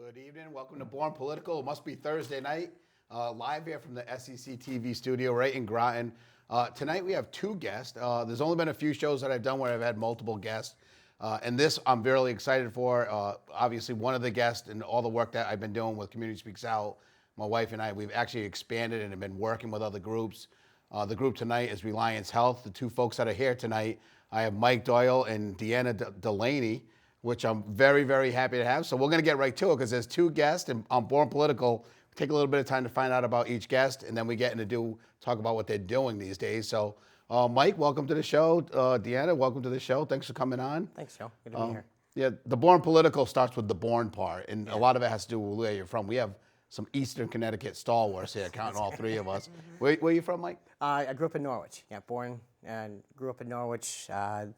Good evening. Welcome to BornPolitical. It must be Thursday night. Live here from the SEC TV studio right in Groton. Tonight we have two guests. There's only been a few shows that I've done where I've had multiple guests. And this I'm really excited for. Obviously, one of the guests and all the work that I've been doing with Community Speaks Out, my wife and I, we've actually expanded and have been working with other groups. The group tonight is Reliance Health. The two folks that are here tonight, I have Mike Doyle and Deanna Delaney, which I'm very, very happy to have. So we're going to get right to it because there's two guests, and on BornPolitical, we take a little bit of time to find out about each guest, and then we get into talk about what they're doing these days. So, Mike, welcome to the show. Deanna, welcome to the show. Thanks for coming on. Thanks, Joe. Good to be here. Yeah, the BornPolitical starts with the born part, and a lot of it has to do with where you're from. We have some Eastern Connecticut stalwarts here, counting all three of us. Where are you from, Mike? I grew up in Norwich. Yeah, born and grew up in Norwich.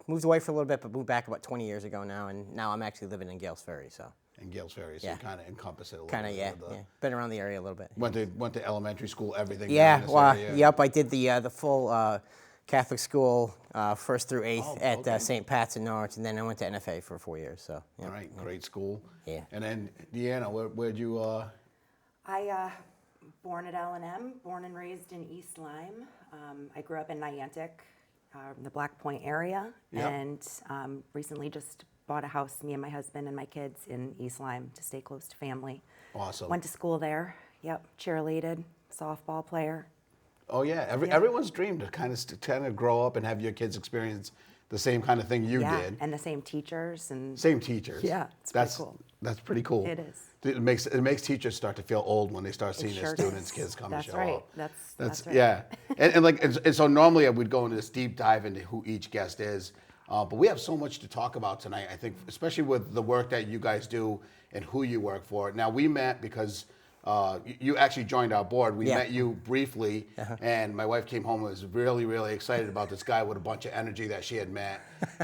Moved away for a little bit, but moved back about 20 years ago now, and now I'm actually living in Gales Ferry. So. In Gales Ferry, so Yeah. you kind of encompass it a little Kind of, bit. yeah. Been around the area a little bit. Went to elementary school, everything. Yeah, in this well, area. yep. I did the full Catholic school, 1st through 8th Oh, at okay. St. Pat's in Norwich, and then I went to NFA for 4 years. So. Yeah. All right, great school. Yeah. And then Deanna, where'd you? I born at L&M, born and raised in East Lyme. I grew up in Niantic, the Black Point area, Yep. and recently just bought a house, me and my husband and my kids, in East Lyme to stay close to family. Awesome. Went to school there. Yep, cheerleaded, softball player. Oh yeah, everyone's dream to kind of grow up and have your kids experience the same kind of thing you Yeah, did. and the same teachers and Same teachers. Yeah, it's pretty cool. That's pretty cool. It is. It makes teachers start to feel old when they start seeing sure their students' does. kids come That's and show right. up. That's right. Yeah, and so normally I would go into this deep dive into who each guest is, but we have so much to talk about tonight. I think, especially with the work that you guys do and who you work for. Now we met because you actually joined our board. We Yeah. met you briefly, and my wife came home and was really, really excited about this guy with a bunch of energy that she had met,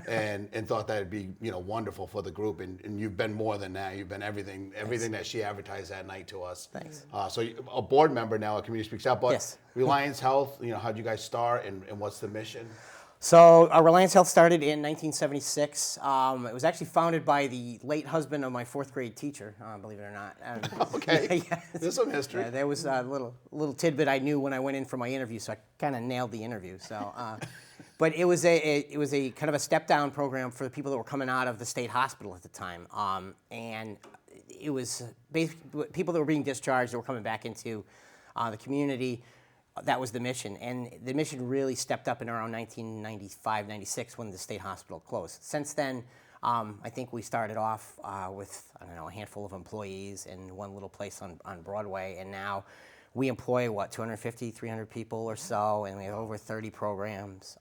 and thought that it'd be wonderful for the group. And you've been more than that. You've been everything that she advertised that night to us. Thanks. So you're a board member now at Community Speaks Out. But Yes. Reliance Health, how'd you guys start, and what's the mission? So Reliance Health started in 1976. It was actually founded by the late husband of my 4th grade teacher, believe it or not. Okay, Yeah. there's some history. Yeah, there was a little tidbit I knew when I went in for my interview, so I kind of nailed the interview. So, but it was a kind of a step down program for the people that were coming out of the state hospital at the time, and it was basically people that were being discharged that were coming back into the community. That was the mission, and the mission really stepped up in around 1995, 96 when the state hospital closed. Since then, I think we started off with, a handful of employees in one little place on Broadway, and now we employ, 250, 300 people or so, and we have over 30 programs.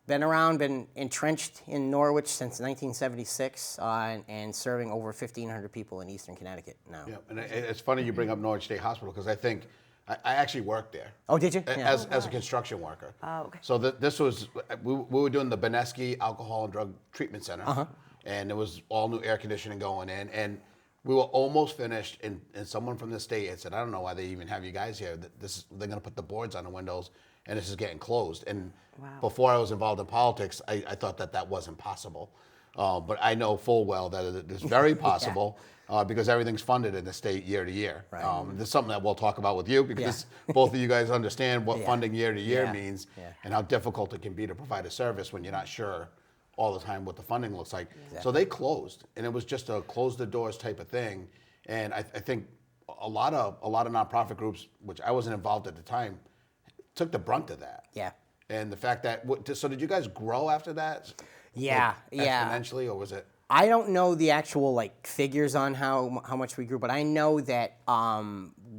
Been around, been entrenched in Norwich since 1976, and serving over 1,500 people in Eastern Connecticut now. Yeah, and it's funny you bring up Norwich State Hospital because I think I actually worked there. Oh, did you? Yeah. As a construction worker. Oh, okay. So this was, we were doing the Benesky Alcohol and Drug Treatment Center, and there was all new air conditioning going in, and we were almost finished, and someone from the state had said, I don't know why they even have you guys here. They're going to put the boards on the windows, and this is getting closed. And before I was involved in politics, I thought that wasn't possible. But I know full well that it is very possible because everything's funded in the state year to year. Right. This is something that we'll talk about with you because both of you guys understand what funding year to year means and how difficult it can be to provide a service when you're not sure all the time what the funding looks like. So they closed, and it was just a close the doors type of thing. And I think a lot of nonprofit groups, which I wasn't involved at the time, took the brunt of that. Yeah. And the fact that, so did you guys grow after that? Yeah, yeah. Exponentially, or was it? I don't know the actual figures on how much we grew, but I know that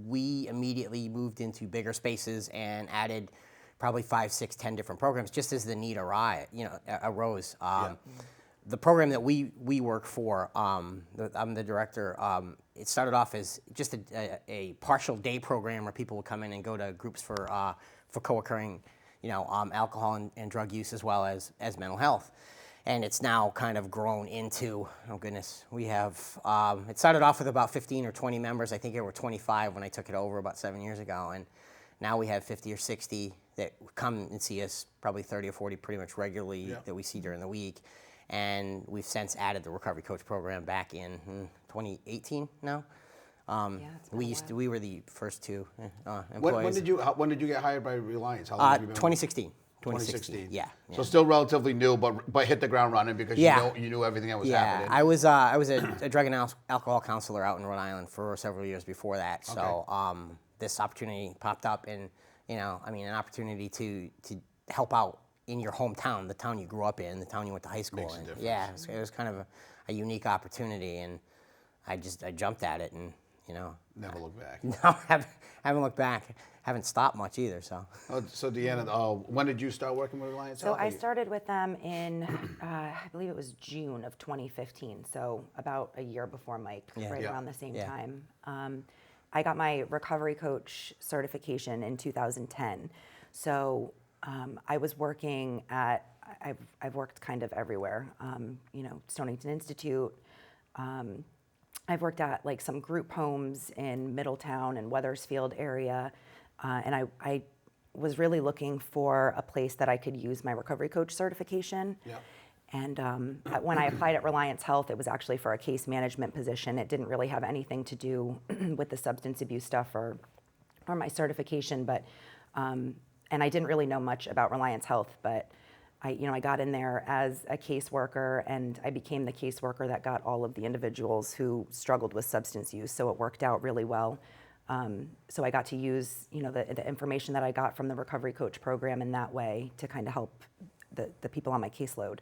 we immediately moved into bigger spaces and added probably 5, 6, 10 different programs just as the need arose. The program that we work for, I'm the director. It started off as just a partial day program where people would come in and go to groups for co-occurring, alcohol and drug use as well as mental health. And it's now kind of grown into, oh goodness, we have, it started off with about 15 or 20 members. I think there were 25 when I took it over about 7 years ago. And now we have 50 or 60 that come and see us, probably 30 or 40 pretty much regularly that we see during the week. and we've since added the recovery coach program back in 2018 now. It's been a while. We were the first two employees. When did you get hired by Reliance? How long have you been? 2016. 2016. Yeah. So still relatively new, but hit the ground running because you knew everything that was happening. I was a drug and alcohol counselor out in Rhode Island for several years before that. So this opportunity popped up, and an opportunity to help out in your hometown, the town you grew up in, the town you went to high school Makes a in. difference. Yeah, it was kind of a unique opportunity, and I jumped at it, and Never look back. no, haven't looked back. Haven't stopped much either. So. So Deanna, when did you start working with Reliance So Health? I started with them in, I believe it was June of 2015, so about a year before Mike, around the same time. I got my recovery coach certification in 2010. So I was working at, I've worked kind of everywhere, Stonington Institute. I've worked at like some group homes in Middletown and Weathersfield area. And I was really looking for a place that I could use my recovery coach certification. Yeah. And when I applied at Reliance Health, it was actually for a case management position. It didn't really have anything to do with the substance abuse stuff or my certification. But and I didn't really know much about Reliance Health, but I got in there as a caseworker, and I became the caseworker that got all of the individuals who struggled with substance use. So it worked out really well. So I got to use, the information that I got from the recovery coach program in that way to kind of help the people on my caseload.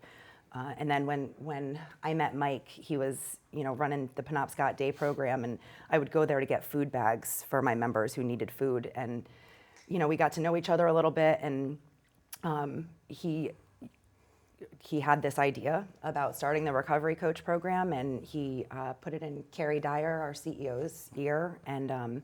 And then when I met Mike, he was, running the Penobscot Day program, and I would go there to get food bags for my members who needed food. And, we got to know each other a little bit, and he had this idea about starting the recovery coach program, and he put it in Carrie Dyer, our CEO's ear, and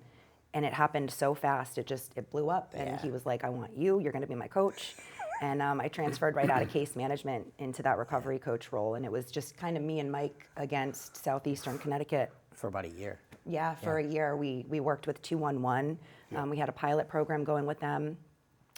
it happened so fast. It blew up, and he was like, "I want you. You're going to be my coach." And I transferred right out of case management into that recovery coach role, and it was just kind of me and Mike against Southeastern Connecticut. For about a year. Yeah, for a year. We worked with 211. We had a pilot program going with them.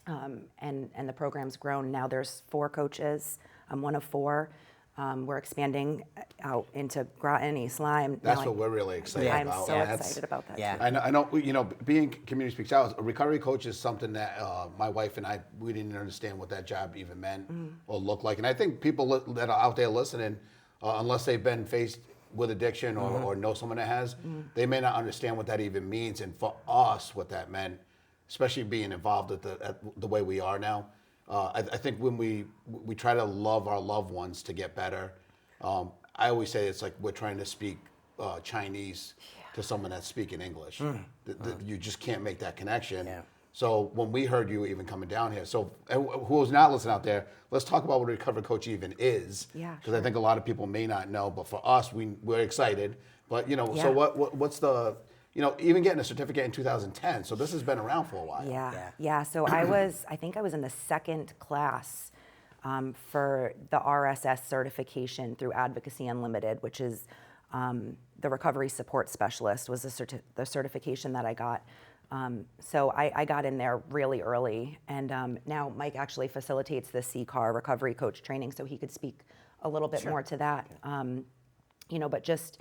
And the program's grown. Now there's 4 coaches. I'm one of 4. We're expanding out into Groton, East Lyme. That's what we're really excited about. I'm so excited about that. Yeah. Too. I know, being Community Speaks Out, a recovery coach is something that my wife and I, we didn't understand what that job even meant or looked like. And I think people that are out there listening, unless they've been faced with addiction or know someone that has, they may not understand what that even means. And for us, what that meant, especially being involved at the way we are now, I think when we try to love our loved ones to get better, I always say it's like we're trying to speak Chinese to someone that's speaking English. You just can't make that connection. Yeah. So when we heard you even coming down here, so who's not listening out there, let's talk about what a recovery coach even is. Yeah, Because I think a lot of people may not know, but for us, we're excited. But so what's the, even getting a certificate in 2010, so this has been around for a while. Yeah. So I think I was in the second class for the RSS certification through Advocacy Unlimited, which is the recovery support specialist was the certification that I got. So I got in there really early, and now Mike actually facilitates the CCAR recovery coach training, so he could speak a little bit more to that. But just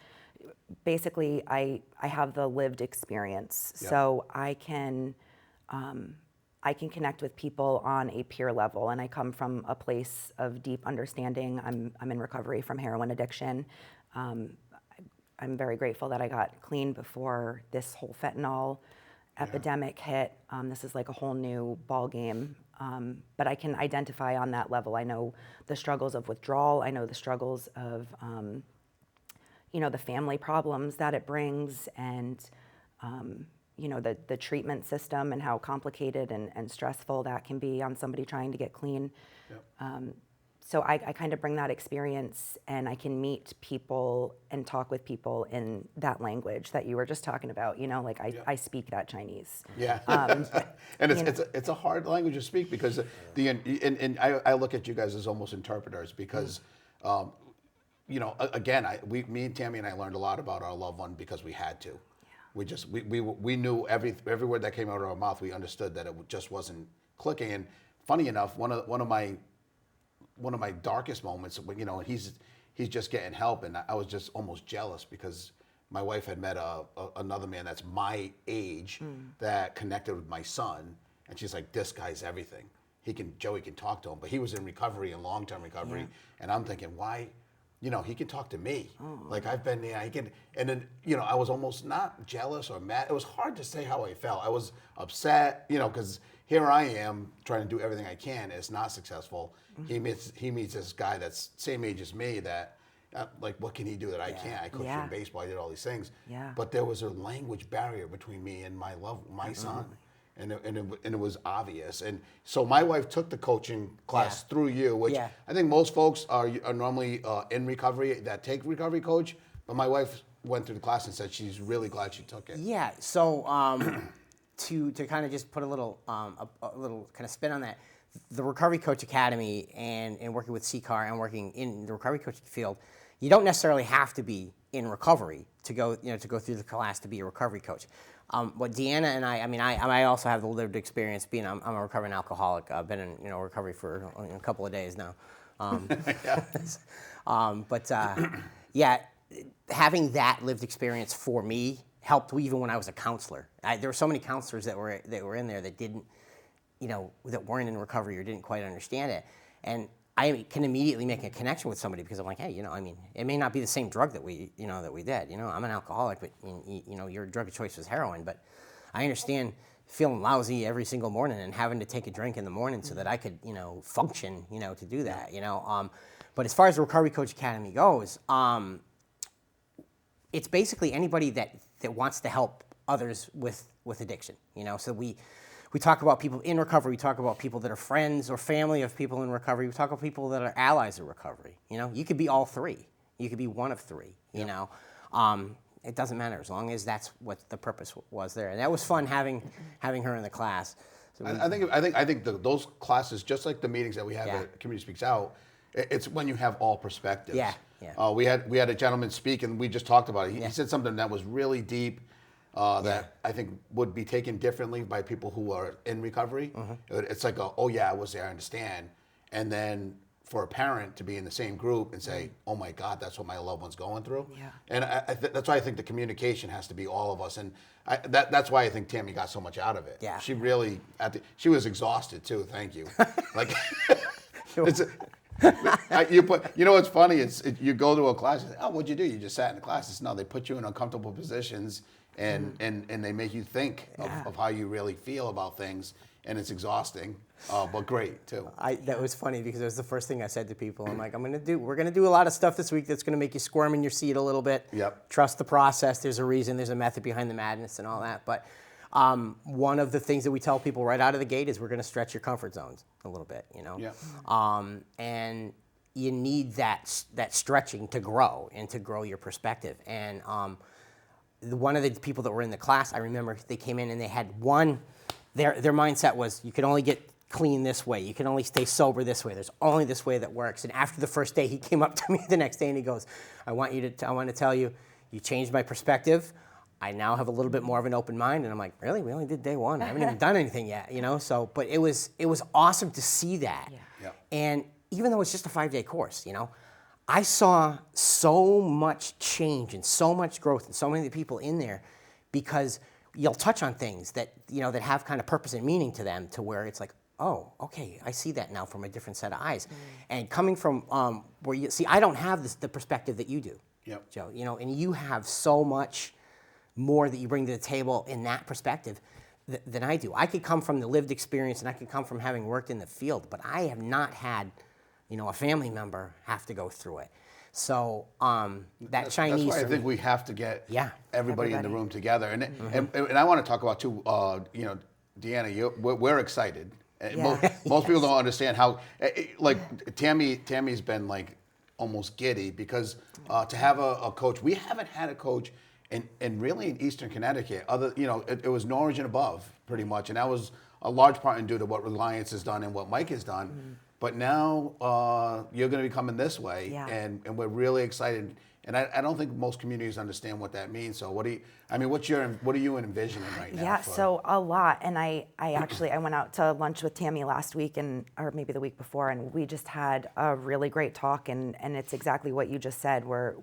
basically, I have the lived experience, so I can connect with people on a peer level, and I come from a place of deep understanding. I'm in recovery from heroin addiction. I'm very grateful that I got clean before this whole fentanyl epidemic hit. This is like a whole new ball game, but I can identify on that level. I know the struggles of withdrawal. I know the struggles of the family problems that it brings, and the treatment system and how complicated and stressful that can be on somebody trying to get clean. So I kind of bring that experience, and I can meet people and talk with people in that language that you were just talking about. I speak that Chinese. Yeah, and it's a hard language to speak because I look at you guys as almost interpreters because, again, me and Tammy and I learned a lot about our loved one because we had to. We knew every word that came out of our mouth. We understood that it just wasn't clicking. And funny enough, one of my one of my darkest moments. When, he's just getting help, and I was just almost jealous because my wife had met another man that's my age that connected with my son, and she's like, this guy's everything. Joey can talk to him, but he was in recovery, in long-term recovery, and I'm thinking, why? He can talk to me. Like, I've been there, and then, I was almost not jealous or mad. It was hard to say how I felt. I was upset, because here I am trying to do everything I can. It's not successful. He meets this guy that's same age as me that, like, what can he do that I can't? I coached him baseball, I did all these things. Yeah. But there was a language barrier between me and my son. And it was obvious. And so my wife took the coaching class through you, which I think most folks are normally in recovery that take recovery coach. But my wife went through the class and said she's really glad she took it. Yeah. So to kind of just put a little kind of spin on that, the Recovery Coach Academy and working with CCAR and working in the recovery coaching field, you don't necessarily have to be in recovery to go through the class to be a recovery coach. What Deanna and I also have the lived experience being I'm a recovering alcoholic. I've been in recovery for a couple of days now. Having that lived experience for me helped even when I was a counselor. There were so many counselors that were in there that didn't, that weren't in recovery or didn't quite understand it, and I can immediately make a connection with somebody because I'm like, hey, it may not be the same drug that we did. I'm an alcoholic, but your drug of choice was heroin. But I understand feeling lousy every single morning and having to take a drink in the morning so that I could, function, to do that, But as far as the Recovery Coach Academy goes, it's basically anybody that wants to help others with addiction, So we talk about people in recovery. We talk about people that are friends or family of people in recovery. We talk about people that are allies of recovery. You could be all three. You could be one of three. It doesn't matter as long as that's what the purpose was there. And that was fun having her in the class. So I think those classes, just like the meetings that we have at Community Speaks Out, it's when you have all perspectives. Yeah. We had a gentleman speak, and we just talked about it. He said something that was really deep. That I think would be taken differently by people who are in recovery. It's like, I was there, I understand. And then for a parent to be in the same group and say, oh my God, that's what my loved one's going through. Yeah. And that's why I think the communication has to be all of us. And that's why I think Tammy got so much out of it. Yeah. She really, she was exhausted too, thank you. Like, what's funny is you go to a class, you say, oh, what'd you do? You just sat in the class. No, they put you in uncomfortable positions and they make you think of how you really feel about things, and it's exhausting, but great too. That was funny because it was the first thing I said to people. I'm like, we're gonna do a lot of stuff this week that's gonna make you squirm in your seat a little bit. Yep. Trust the process. There's a reason. There's a method behind the madness and all that. But one of the things that we tell people right out of the gate is we're gonna stretch your comfort zones a little bit. Yeah. And you need that stretching to grow and to grow your perspective. And one of the people that were in the class, I remember they came in and they had their mindset was you can only get clean this way. You can only stay sober this way. There's only this way that works. And after the first day, he came up to me the next day and he goes, I want to tell you, you changed my perspective. I now have a little bit more of an open mind. And I'm like, really? We only did day one. I haven't even done anything yet, So, but it was awesome to see that. Yeah. Yep. And even though it's just a 5-day course, I saw so much change and so much growth and so many people in there because you'll touch on things that, that have kind of purpose and meaning to them to where it's like, oh, okay, I see that now from a different set of eyes. And coming from where you see, I don't have the perspective that you do, Joe, and you have so much more that you bring to the table in that perspective than I do. I could come from the lived experience and I could come from having worked in the field, but I have not had a family member have to go through it. So that's why I think we have to get everybody in the room together. And I want to talk about too, Deanna, we're excited. Most people don't understand how, like Tammy's been like almost giddy because to have a coach, we haven't had a coach and really in Eastern Connecticut, it was Norwich and above pretty much. And that was a large part due to what Reliance has done and what Mike has done. But now you're going to be coming this way, and we're really excited. And I don't think most communities understand what that means. So what are you envisioning right now? Yeah, so a lot. And I actually went out to lunch with Tammy last week or maybe the week before, and we just had a really great talk, and it's exactly what you just said, where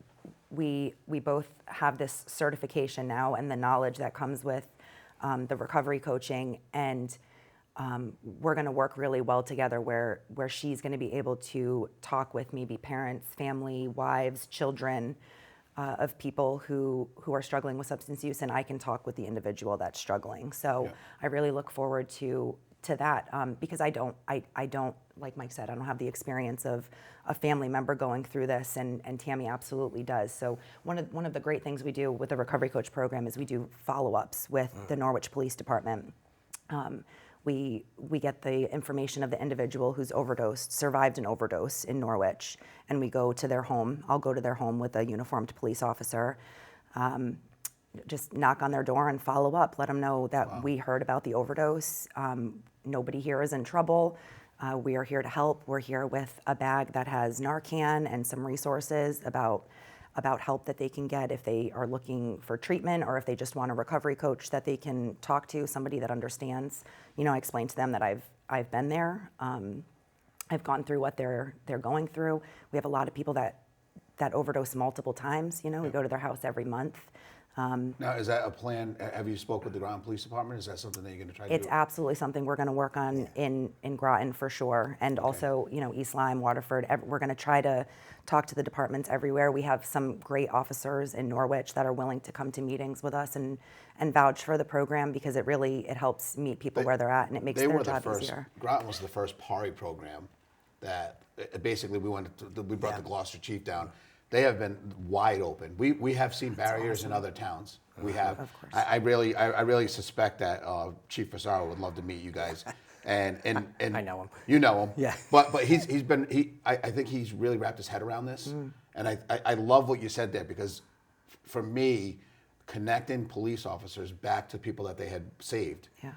we both have this certification now and the knowledge that comes with the recovery coaching, and we're going to work really well together where she's going to be able to talk with maybe parents, family, wives, children of people who are struggling with substance use, and I can talk with the individual that's struggling. So I really look forward to that because I don't, like Mike said, I don't have the experience of a family member going through this, and Tammy absolutely does. So one of the great things we do with the Recovery Coach program is we do follow-ups with the Norwich Police Department. We get the information of the individual who's survived an overdose in Norwich, and we go to their home. I'll go to their home with a uniformed police officer, just knock on their door and follow up, let them know that we heard about the overdose. Nobody here is in trouble. We are here to help. We're here with a bag that has Narcan and some resources about help that they can get if they are looking for treatment, or if they just want a recovery coach that they can talk to, somebody that understands. I explained to them that I've been there. I've gone through what they're going through. We have a lot of people that overdose multiple times. We go to their house every month. Now, is that a plan? Have you spoke with the Groton Police Department? Is that something that you're going to try to do? It's absolutely something we're going to work on in Groton for sure. And also, East Lyme, Waterford, we're going to try to talk to the departments everywhere. We have some great officers in Norwich that are willing to come to meetings with us and vouch for the program, because it helps meet people where they're at, and it makes their job easier. Groton was the first PARI program that basically we brought the Gloucester chief down. They have been wide open. We have seen barriers in other towns. We have. Of course. I really suspect that Chief Fasaro would love to meet you guys. And I know him. You know him. Yeah. But I think he's really wrapped his head around this. And I love what you said there, because for me, connecting police officers back to people that they had saved. Yeah.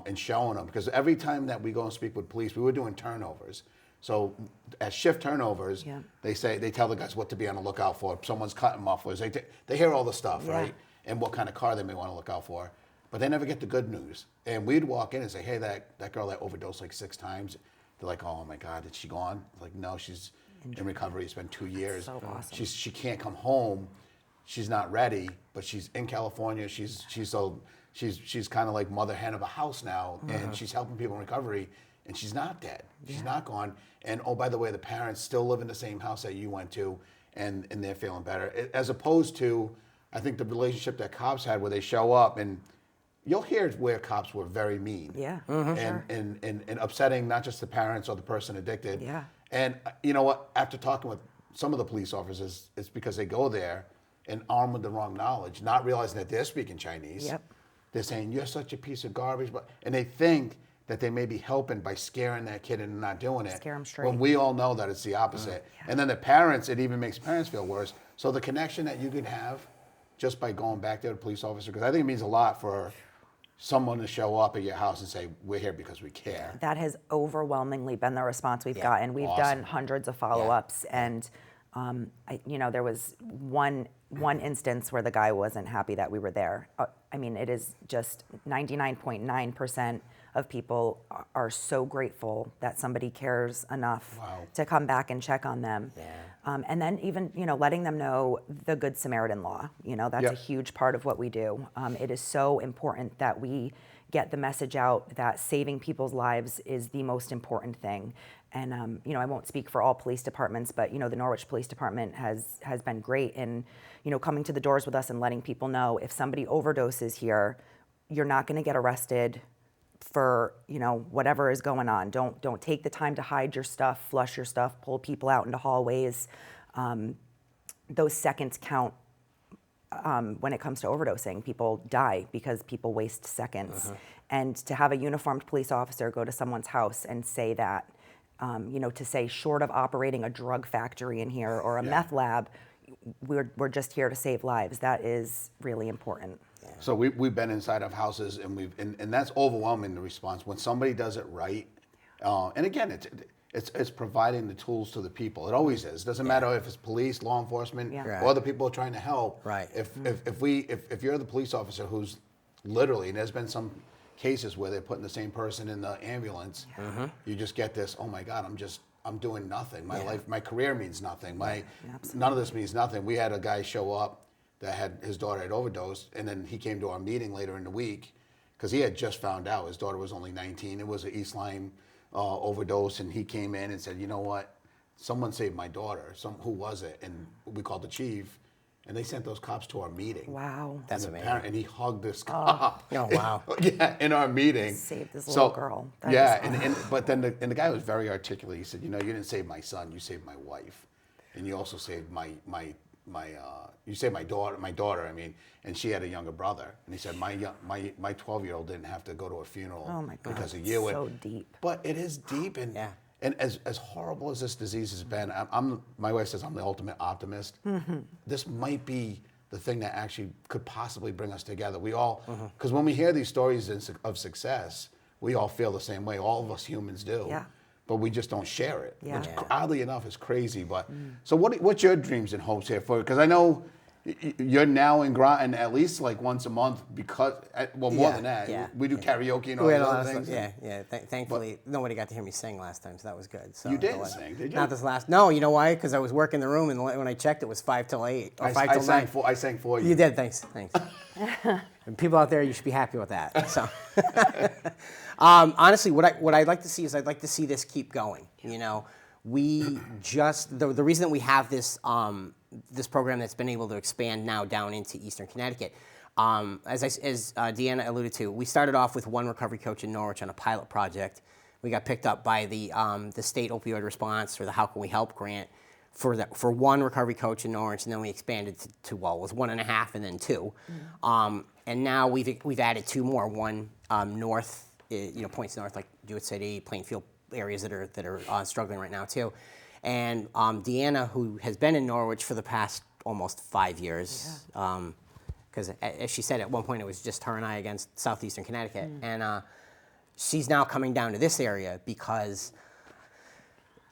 And showing them, because every time that we go and speak with police, we were doing turnovers. So at shift turnovers, they tell the guys what to be on the lookout for. If someone's cutting mufflers, they hear all the stuff, right? And what kind of car they may want to look out for. But they never get the good news. And we'd walk in and say, hey, that girl that overdosed like 6 times, they're like, oh my God, is she gone? Like, no, she's in recovery. It's been 2 years. So awesome. She can't come home. She's not ready, but she's in California. She's kind of like mother hen of a house now, and she's helping people in recovery. And she's not dead. She's not gone. And oh, by the way, the parents still live in the same house that you went to, and they're feeling better. As opposed to, I think, the relationship that cops had, where they show up, and you'll hear where cops were very mean. Yeah. And upsetting not just the parents or the person addicted. Yeah. And you know what? After talking with some of the police officers, it's because they go there and armed with the wrong knowledge, not realizing that they're speaking Chinese. Yep. They're saying, you're such a piece of garbage. And they think that they may be helping by scaring that kid into not doing it. Scare them straight. When we all know that it's the opposite. And then the parents, it even makes parents feel worse. So the connection that you could have just by going back there to a police officer, because I think it means a lot for someone to show up at your house and say, we're here because we care. That has overwhelmingly been the response we've gotten. We've done hundreds of follow-ups, and there was one instance where the guy wasn't happy that we were there. It is just 99.9% of people are so grateful that somebody cares enough to come back and check on them. Yeah. And then even, letting them know the Good Samaritan law, that's a huge part of what we do. It is so important that we get the message out that saving people's lives is the most important thing. And, I won't speak for all police departments, but, the Norwich Police Department has been great in, coming to the doors with us and letting people know if somebody overdoses here, you're not going to get arrested for, whatever is going on. Don't take the time to hide your stuff, flush your stuff, pull people out into hallways. Those seconds count when it comes to overdosing. People die because people waste seconds. And to have a uniformed police officer go to someone's house and say that, to say short of operating a drug factory in here or a meth lab, we're just here to save lives. That is really important. So we've been inside of houses, and that's overwhelming, the response when somebody does it right. And again, it's providing the tools to the people. It always is. Doesn't matter if it's police, law enforcement, Yeah. or other people trying to help. Right. If you're the police officer who's literally, and there's been some cases where they're putting the same person in the ambulance, you just get this, oh my God, I'm doing nothing. My life, my career means nothing. None of this means nothing. We had a guy show up that his daughter had overdosed, and then he came to our meeting later in the week because he had just found out his daughter was only 19. It was an East Lyme overdose, and he came in and said, you know what, someone saved my daughter. Who was it? And we called the chief, and they sent those cops to our meeting. Wow. That's And the amazing. parent- and he hugged this cop. Oh, wow. Yeah, in our meeting. Saved this little girl. That Yeah, is- but then the guy was very articulate. He said, you know, you didn't save my son, you saved my wife, and you also saved you saved my daughter. I mean, and she had a younger brother. And he said, my 12-year-old didn't have to go to a funeral Oh my God, because of you. so And- deep. But it is deep, and Yeah. and as horrible as this disease has been, my wife says I'm the ultimate optimist. This might be the thing that actually could possibly bring us together. We all, because when we hear these stories of success, we all feel the same way. All of us humans do. Yeah. But we just don't share it, Yeah. which oddly enough is crazy. But so what's your dreams and hopes here for? Because I know you're now in Groton at least like once a month because, well, more than that. Yeah. We do karaoke and all We these had a lot other of things. stuff. Yeah. Thankfully, nobody got to hear me sing last time, so that was good. So You it didn't wasn't- sing, did you? Not this last. No, you know why? Because I was working the room, and when I checked, it was 5 till 8 or 5 till 9. I sang for you. You did. Thanks. And people out there, you should be happy with that. So, honestly, what I'd like to see is I'd like to see this keep going. You know, we just the reason that we have this this program that's been able to expand now down into Eastern Connecticut. As Deanna alluded to, we started off with one recovery coach in Norwich on a pilot project. We got picked up by the state opioid response or the How Can We Help grant for one recovery coach in Norwich, and then we expanded to it was 1.5 and then 2, and now we've added 2 more. One north, points north like Jewett City, Plainfield areas that are struggling right now too, and Deanna, who has been in Norwich for the past almost 5 years, because as she said at one point it was just her and I against southeastern Connecticut, and she's now coming down to this area because.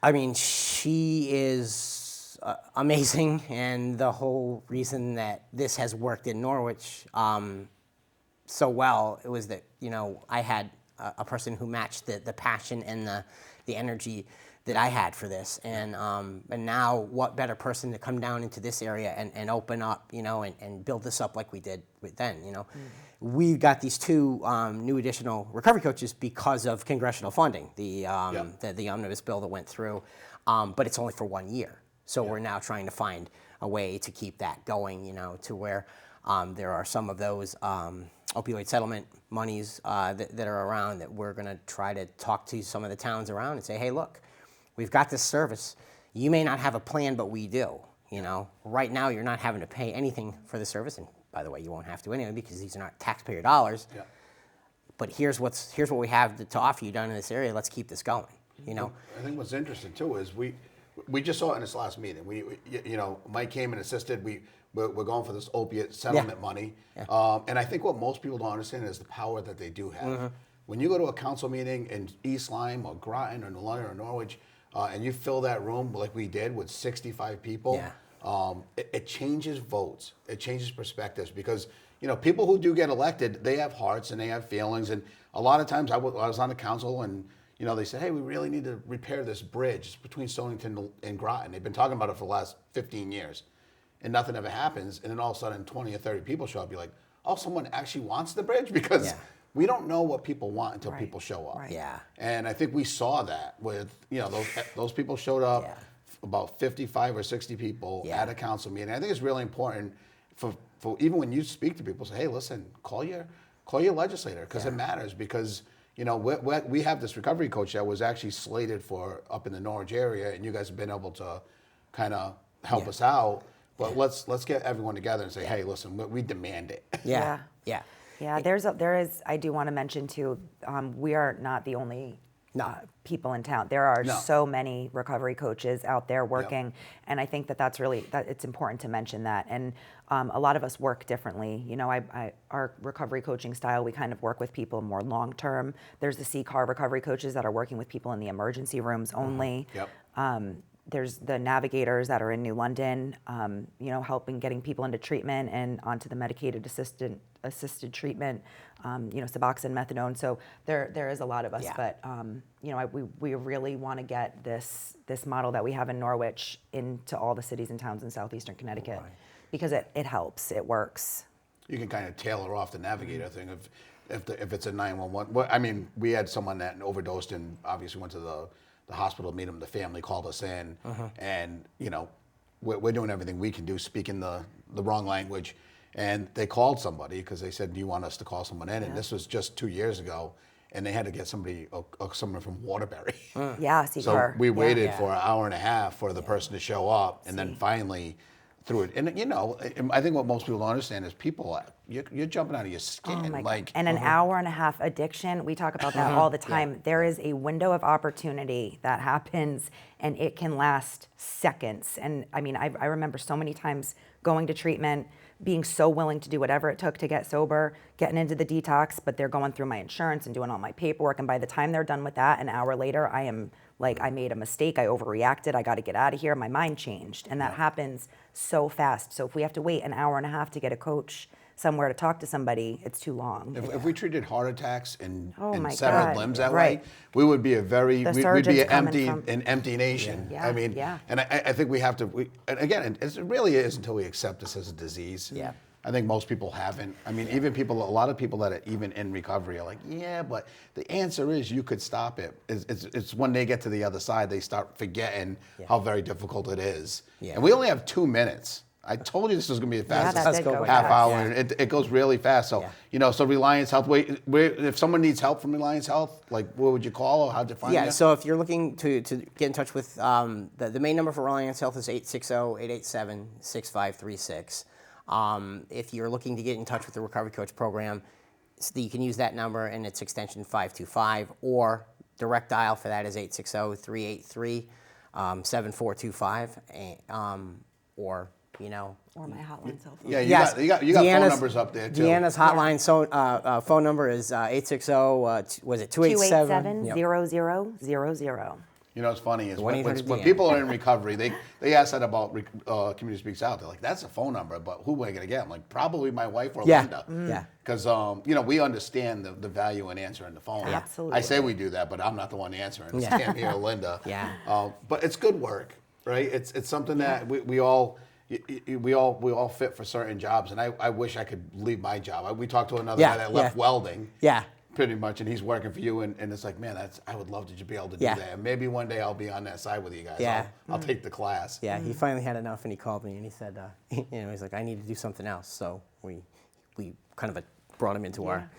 I mean, she is amazing, and the whole reason that this has worked in Norwich so well, it was that, I had a person who matched the passion and the energy that I had for this, and now what better person to come down into this area and open up, and build this up like we did then, We've got these 2 new additional recovery coaches because of congressional funding, the omnibus bill that went through, but it's only for 1 year. So we're now trying to find a way to keep that going, to where there are some of those opioid settlement monies that are around that we're going to try to talk to some of the towns around and say, hey, look, we've got this service. You may not have a plan, but we do. Right now you're not having to pay anything for the service, and by the way, you won't have to anyway because these are not taxpayer dollars. Yeah. But here's what we have to offer you down in this area. Let's keep this going. I think what's interesting too is we just saw it in this last meeting. Mike came and assisted. We're going for this opiate settlement money, and I think what most people don't understand is the power that they do have. When you go to a council meeting in East Lyme or Groton or New London or Norwich, and you fill that room like we did with 65 people, it changes votes. It changes perspectives because, people who do get elected, they have hearts and they have feelings. And a lot of times I was on the council and, they said, hey, we really need to repair this bridge. It's between Stonington and Groton. They've been talking about it for the last 15 years. And nothing ever happens. And then all of a sudden 20 or 30 people show up. You're like, oh, someone actually wants the bridge? Because we don't know what people want until people show up. Right. Yeah. And I think we saw that with, those people showed up. Yeah. About 55 or 60 people at a council meeting. I think it's really important for even when you speak to people, say, hey, listen, call your legislator because it matters because, we have this recovery coach that was actually slated for up in the Norwich area, and you guys have been able to kind of help us out. But let's get everyone together and say, hey, listen, we demand it. Yeah. Yeah, there is. I do want to mention too. We are not the only people in town. There are No. so many recovery coaches out there working, and I think that it's important to mention that. And a lot of us work differently. You know, our recovery coaching style, we kind of work with people more long term. There's the C-CAR recovery coaches that are working with people in the emergency rooms only. Yep. There's the navigators that are in New London, you know, helping getting people into treatment and onto the medicated assisted treatment, you know, Suboxone, methadone. So there is a lot of us, but you know, we really want to get this model that we have in Norwich into all the cities and towns in southeastern Connecticut, because it helps, it works. You can kind of tailor off the navigator thing if it's a 911. Well, I mean, we had someone that overdosed and obviously went to the hospital to meet him. The family called us in, and you know, we're doing everything we can do, speaking the wrong language, and they called somebody because they said, "Do you want us to call someone in?" And this was just 2 years ago, and they had to get someone from Waterbury. Yeah, So C-CAR. we waited for an hour and a half for the person to show up, and then See. finally through it. And you know, I think what most people don't understand is people, you're jumping out of your skin. Oh my like, God. And an hour and a half addiction, we talk about that all the time. There is a window of opportunity that happens, and it can last seconds. And I mean, I remember so many times going to treatment, being so willing to do whatever it took to get sober, getting into the detox, but they're going through my insurance and doing all my paperwork. And by the time they're done with that, an hour later, I am like, I made a mistake, I overreacted, I got to get out of here. My mind changed. And that happens so fast. So if we have to wait an hour and a half to get a coach somewhere to talk to somebody, it's too long. If we treated heart attacks and my severed God. limbs that Right. way, we would be we'd be surgeons an empty nation. Yeah. I mean, Yeah. and I think we have to. And again, it really is until we accept this as a disease. Yeah. I think most people haven't. I mean, even a lot of people that are even in recovery are like, yeah, but the answer is you could stop it. It's when they get to the other side, they start forgetting how very difficult it is. Yeah. And we only have 2 minutes. I told you this was going to be the fastest that did go half fast. hour. And it goes really fast. So, you know, so Reliance Health, if someone needs help from Reliance Health, like, what would you call or how'd you find you? So if you're looking to get in touch with, the main number for Reliance Health is 860-887-6536. If you're looking to get in touch with the Recovery Coach program, you can use that number and it's extension 525, or direct dial for that is 860-383-7425, or, you know. Or my hotline cell phone. Yeah, you got phone Deanna's- numbers up there too. Deanna's hotline phone number is 860, was it 287? 287-0000. You know what's funny is when 1-800-DEANNA. people are in recovery, they ask that about Community Speaks Out. They're like, that's a phone number, but who am I going to get? I'm like, probably my wife or Linda. Yeah. Because, you know, we understand the value in answering the phone. Absolutely. I say we do that, but I'm not the one answering. It's Tammy or Linda. Yeah. But it's good work, right? It's something that we all fit for certain jobs, and I wish I could leave my job. We talked to another guy that left welding. Yeah. Pretty much, and he's working for you, and it's like, man, I would love to be able to do that. And maybe one day I'll be on that side with you guys. Yeah. I'll take the class. Yeah, he finally had enough, and he called me, and he said, you know, he's like, I need to do something else. So we kind of brought him into our.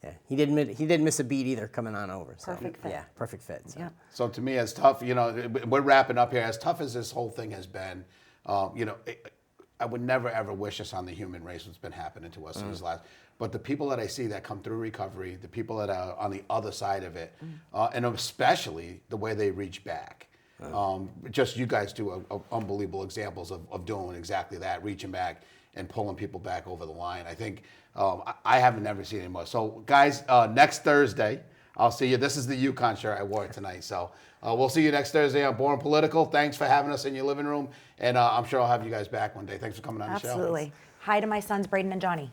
Yeah, he didn't miss a beat either coming on over. So, Perfect fit. Yeah, perfect fit. So. Yeah. So to me, as tough, you know, we're wrapping up here. As tough as this whole thing has been, you know, I would never ever wish this on the human race. What's been happening to us in this last. But the people that I see that come through recovery, the people that are on the other side of it, and especially the way they reach back. Just you guys do unbelievable examples of doing exactly that, reaching back and pulling people back over the line. I think I haven't never seen it more. So guys, next Thursday, I'll see you. This is the Yukon shirt I wore tonight. So we'll see you next Thursday on Born Political. Thanks for having us in your living room. And I'm sure I'll have you guys back one day. Thanks for coming on the show. Absolutely. Hi to my sons, Braden and Johnny.